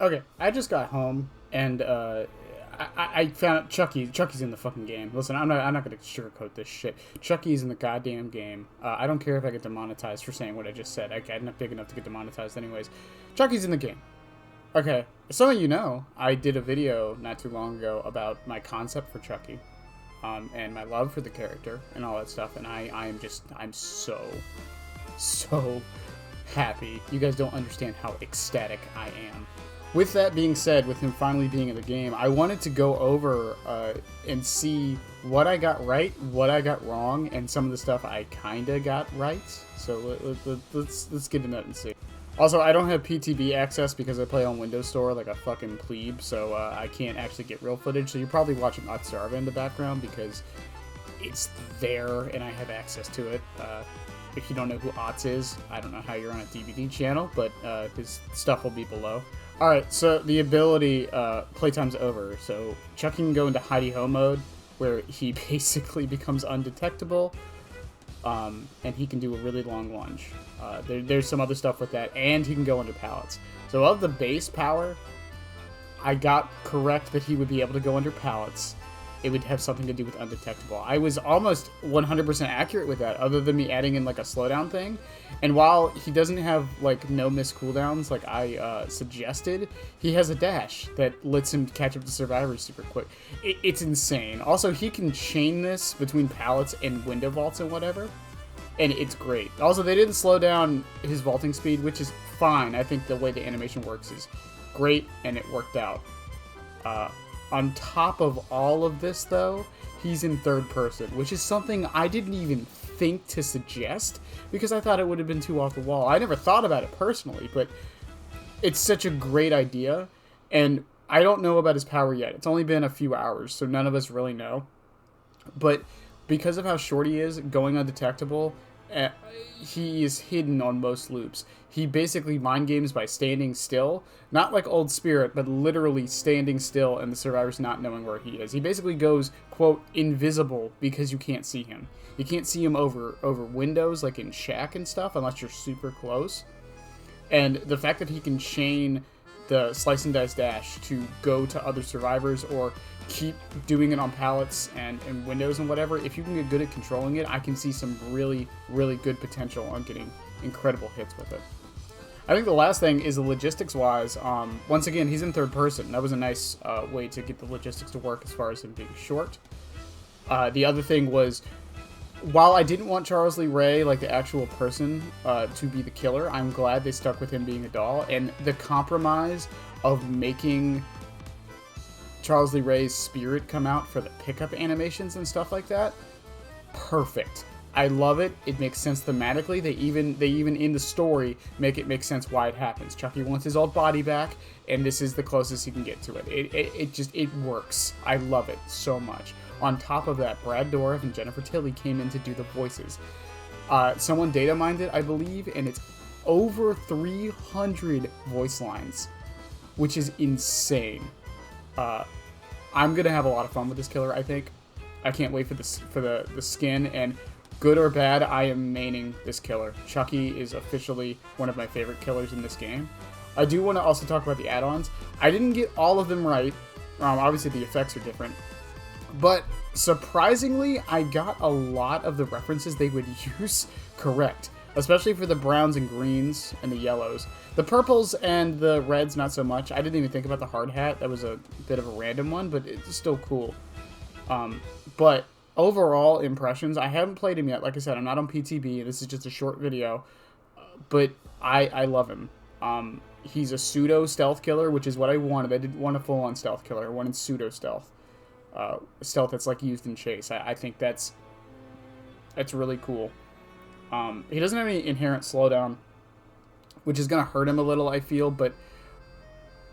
Okay, I just got home and I found out Chucky's in the fucking game. Listen, I'm not gonna sugarcoat this shit. Chucky's in the goddamn game. I don't care if I get demonetized for saying what I just said. I'm not big enough to get demonetized anyways. Chucky's in the game. Okay, some of you know I did a video not too long ago about my concept for Chucky, and my love for the character and all that stuff. And I'm so happy. You guys don't understand how ecstatic I am. With that being said, with him finally being in the game, I wanted to go over and see what I got right, what I got wrong, and some of the stuff I kinda got right. So let's get into that and see. Also, I don't have PTB access because I play on Windows Store like a fucking plebe, so I can't actually get real footage. So you're probably watching Otsarva in the background because it's there and I have access to it. If you don't know who Otz is, I don't know how you're on a DVD channel, but his stuff will be below. Alright, so the ability, playtime's over. So Chucky can go into hidey-ho mode, where he basically becomes undetectable, and he can do a really long lunge. There's some other stuff with that, and he can go under pallets. So of the base power, I got correct that he would be able to go under pallets. It would have something to do with undetectable. I was almost 100% accurate with that, other than me adding in like a slowdown thing. And while he doesn't have like no miss cooldowns like I suggested, he has a dash that lets him catch up to survivors super quick. It's insane. Also, he can chain this between pallets and window vaults and whatever, and it's great. Also, they didn't slow down his vaulting speed, which is fine. I think the way the animation works is great, and it worked out. On top of all of this, though, he's in third person, which is something I didn't even think to suggest because I thought it would have been too off the wall. I never thought about it personally, but it's such a great idea, and I don't know about his power yet. It's only been a few hours, so none of us really know. But because of how short he is, going undetectable, he is hidden on most loops. He basically mind games by standing still, not like Old Spirit, but literally standing still and the survivors not knowing where he is. He basically goes, quote, invisible because you can't see him. You can't see him over windows like in Shack and stuff unless you're super close. And the fact that he can chain the slice and dice dash to go to other survivors or keep doing it on pallets and windows and whatever, if you can get good at controlling it, I can see some really, really good potential on getting incredible hits with it. I think the last thing is the logistics-wise. Once again, he's in third person. That was a nice way to get the logistics to work as far as him being short. The other thing was, while I didn't want Charles Lee Ray, like the actual person, to be the killer, I'm glad they stuck with him being a doll. And the compromise of making Charles Lee Ray's spirit come out for the pickup animations and stuff like that, perfect. I love it. It makes sense thematically. They even in the story make it make sense why it happens. Chucky wants his old body back, and this is the closest he can get to it. It works. I love it so much. On top of that, Brad Dourif and Jennifer Tilly came in to do the voices. Someone data mined it, I believe, and it's over 300 voice lines, which is insane. I'm gonna have a lot of fun with this killer, I think. I can't wait for the skin, and good or bad, I am maining this killer. Chucky is officially one of my favorite killers in this game. I do want to also talk about the add-ons. I didn't get all of them right. Obviously, the effects are different. But surprisingly, I got a lot of the references they would use correct. Especially for the browns and greens and the yellows. The purples and the reds, not so much. I didn't even think about the hard hat. That was a bit of a random one, but it's still cool. But overall impressions, I haven't played him yet. Like I said, I'm not on PTB. This is just a short video. But I love him. He's a pseudo stealth killer, which is what I wanted. I didn't want a full-on stealth killer. I wanted pseudo stealth. Stealth that's like used in Chase. I think that's really cool. He doesn't have any inherent slowdown, which is going to hurt him a little, I feel,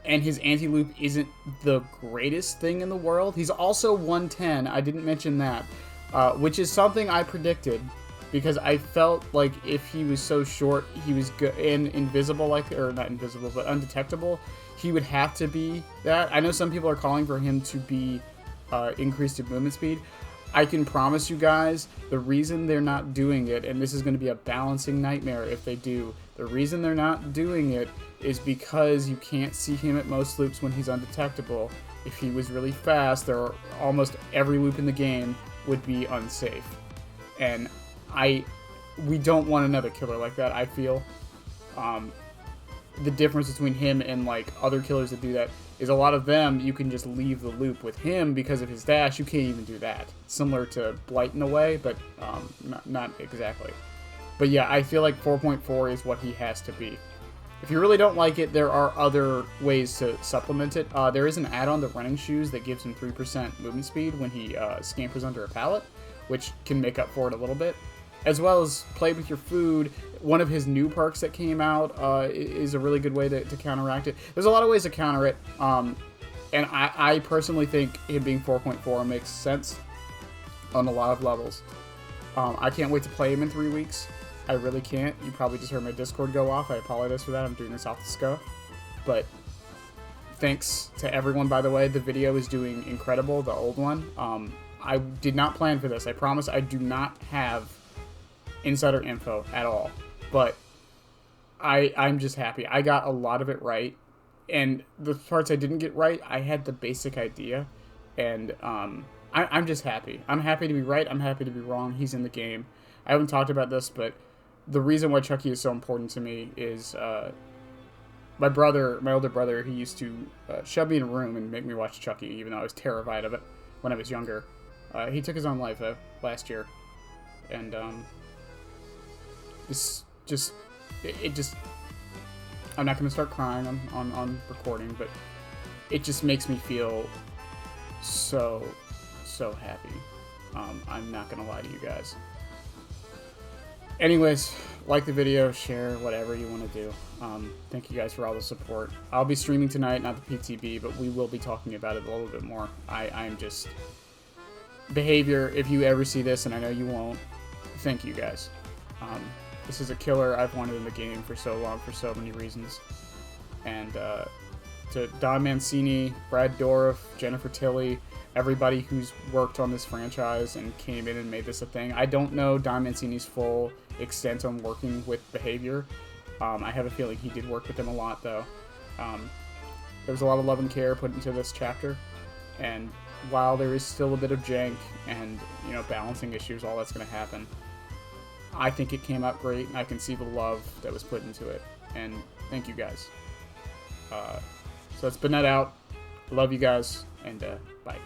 and his anti-loop isn't the greatest thing in the world. He's also 110, I didn't mention that, which is something I predicted, because I felt like if he was so short, he was good and invisible, or not invisible, but undetectable, he would have to be that. I know some people are calling for him to be increased in movement speed. I can promise you guys, the reason they're not doing it, and this is going to be a balancing nightmare if they do, The reason they're not doing it is because you can't see him at most loops when he's undetectable. If he was really fast, almost every loop in the game would be unsafe. And we don't want another killer like that, I feel. The difference between him and like other killers that do that is a lot of them you can just leave the loop. With him, because of his dash, you can't even do that. Similar to Blight in a way, but not exactly. But yeah, I feel like 4.4 is what he has to be. If you really don't like it, there are other ways to supplement it. There is an add-on to running shoes that gives him 3% movement speed when he scampers under a pallet, which can make up for it a little bit. As well as play with your food. One of his new perks that came out is a really good way to counteract it. There's a lot of ways to counter it, and I personally think him being 4.4 makes sense on a lot of levels. I can't wait to play him in 3 weeks. I really can't. You probably just heard my Discord go off. I apologize for that. I'm doing this off the scuff. But thanks to everyone, by the way. The video is doing incredible, the old one. I did not plan for this. I promise I do not have insider info at all, but I'm just happy. I got a lot of it right, and the parts I didn't get right, I had the basic idea, and I'm just happy. I'm happy to be right. I'm happy to be wrong. He's in the game. I haven't talked about this, but the reason why Chucky is so important to me is my older brother, he used to shove me in a room and make me watch Chucky, even though I was terrified of it when I was younger. He took his own life last year, and I'm not going to start crying on recording, but it just makes me feel so happy. I'm not going to lie to you guys. Anyways, like the video, share, whatever you want to do. Thank you guys for all the support. I'll be streaming tonight, not the PTB, but we will be talking about it a little bit more. I'm just... Behavior, if you ever see this, and I know you won't, thank you guys. This is a killer I've wanted in the game for so long, for so many reasons. And to Don Mancini, Brad Dourif, Jennifer Tilly, everybody who's worked on this franchise and came in and made this a thing. I don't know Don Mancini's full extent on working with Behavior. I have a feeling he did work with them a lot, though. There was a lot of love and care put into this chapter, and while there is still a bit of jank and, you know, balancing issues, all that's going to happen, I think it came out great, and I can see the love that was put into it. And thank you guys. So it's Bennett out. Love you guys, and bye.